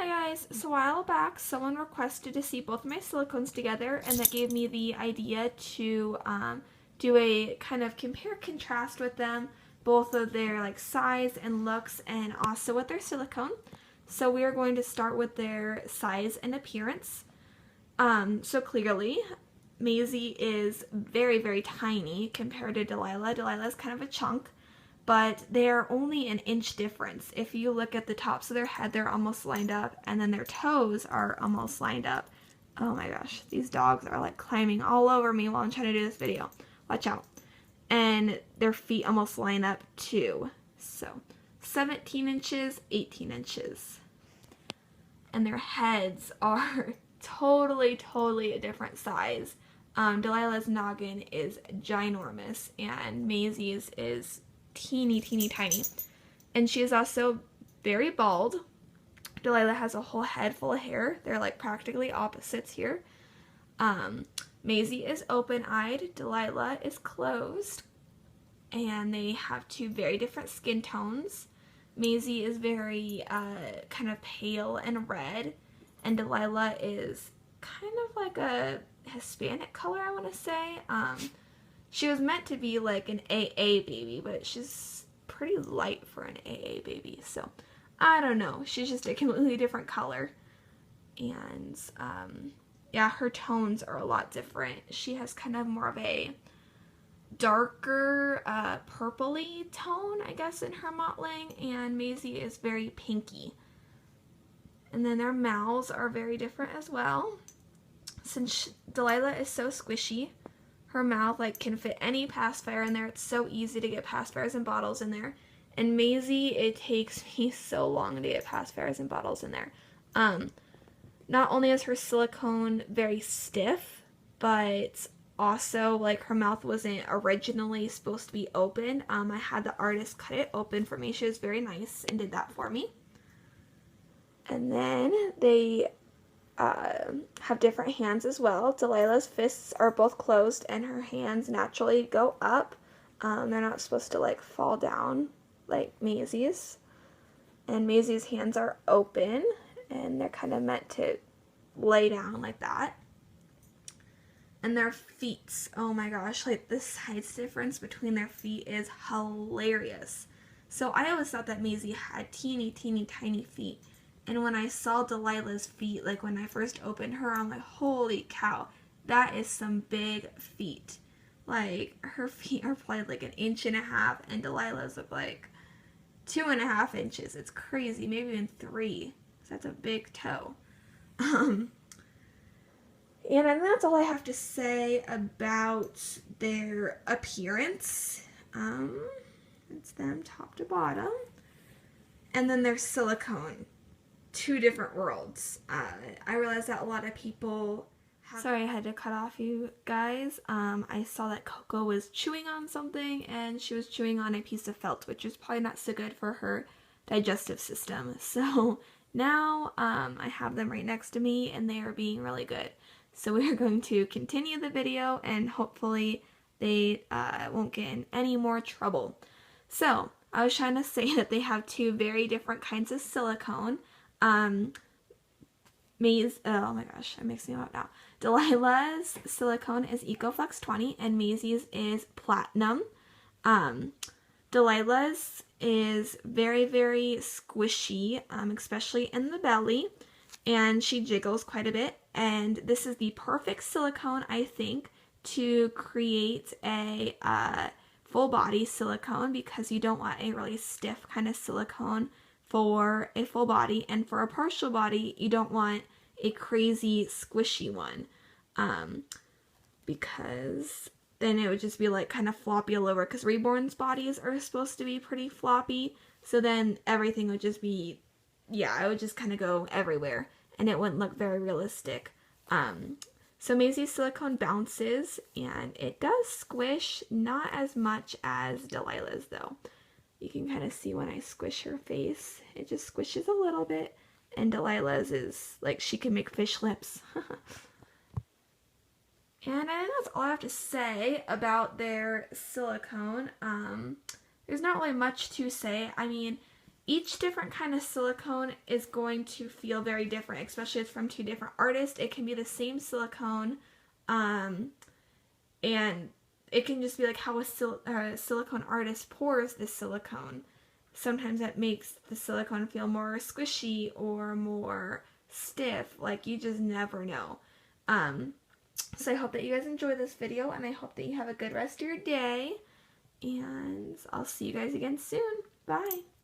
Hi guys, so a while back someone requested to see both of my silicones together, and that gave me the idea to do a kind of compare contrast with them, both of their like size and looks and also with their silicone. So we are going to start with their size and appearance. So clearly Maisie is very tiny compared to Delilah. Delilah is kind of a chunk, but they're only an inch difference. If you look at the tops of their head, they're almost lined up, and then their toes are almost lined up. Oh my gosh, these dogs are like climbing all over me while I'm trying to do this video. Watch out. And their feet almost line up too. So 17 inches, 18 inches. And their heads are totally a different size. Delilah's noggin is ginormous, and Maisie's is teeny tiny. And she is also very bald. Delilah has a whole head full of hair. They're like practically opposites here. Maisie is open-eyed. Delilah is closed. And they have two very different skin tones. Maisie is very kind of pale and red, and Delilah is kind of like a Hispanic color, I want to say. She was meant to be like an AA baby, but she's pretty light for an AA baby, so I don't know. She's just a completely different color. And yeah, her tones are a lot different. She has kind of more of a darker purpley tone, I guess, in her mottling, and Maisie is very pinky. And then their mouths are very different as well. Since Delilah is so squishy, her mouth like can fit any pacifier in there. It's so easy to get pacifiers and bottles in there. And Maisie, it takes me so long to get pacifiers and bottles in there. Not only is her silicone very stiff, but also like her mouth wasn't originally supposed to be open. I had the artist cut it open for me. She was very nice and did that for me. And then they have different hands as well. Delilah's fists are both closed, and her hands naturally go up. They're not supposed to like fall down like Maisie's. And Maisie's hands are open, and they're kind of meant to lay down like that. And their feet, oh my gosh, like the size difference between their feet is hilarious. So I always thought that Maisie had teeny tiny feet. And when I saw Delilah's feet, like when I first opened her, I'm like, holy cow, that is some big feet. Like, her feet are probably like 1.5 inches, and Delilah's look like 2.5 inches. It's crazy, maybe even 3. That's a big toe. And that's all I have to say about their appearance. It's them top to bottom. And then their silicone. Two different worlds. I realize that a lot of people Sorry, I had to cut off you guys. I saw that Coco was chewing on something, and she was chewing on a piece of felt, which is probably not so good for her digestive system. So now I have them right next to me, and they are being really good. So we are going to continue the video, and hopefully they won't get in any more trouble. So I was trying to say that they have two very different kinds of silicone. Oh my gosh, I'm mixing them up now. Delilah's silicone is ecoflex 20, and Maisie's is platinum. Delilah's is very squishy, especially in the belly, and she jiggles quite a bit. And this is the perfect silicone, I think, to create a full body silicone, because you don't want a really stiff kind of silicone for a full body, and for a partial body you don't want a crazy squishy one, because then it would just be like kind of floppy all over, because reborn's bodies are supposed to be pretty floppy, so then everything would just be, yeah, it would just kind of go everywhere, and it wouldn't look very realistic. So Maisie's silicone bounces, and it does squish, not as much as Delilah's though. You can kind of see when I squish her face, it just squishes a little bit, and Delilah's is like she can make fish lips. And I think that's all I have to say about their silicone. There's not really much to say. I mean, each different kind of silicone is going to feel very different, especially if it's from two different artists. It can be the same silicone, and it can just be like how a silicone artist pours the silicone. Sometimes that makes the silicone feel more squishy or more stiff. Like, you just never know. So I hope that you guys enjoy this video, and I hope that you have a good rest of your day, and I'll see you guys again soon. Bye!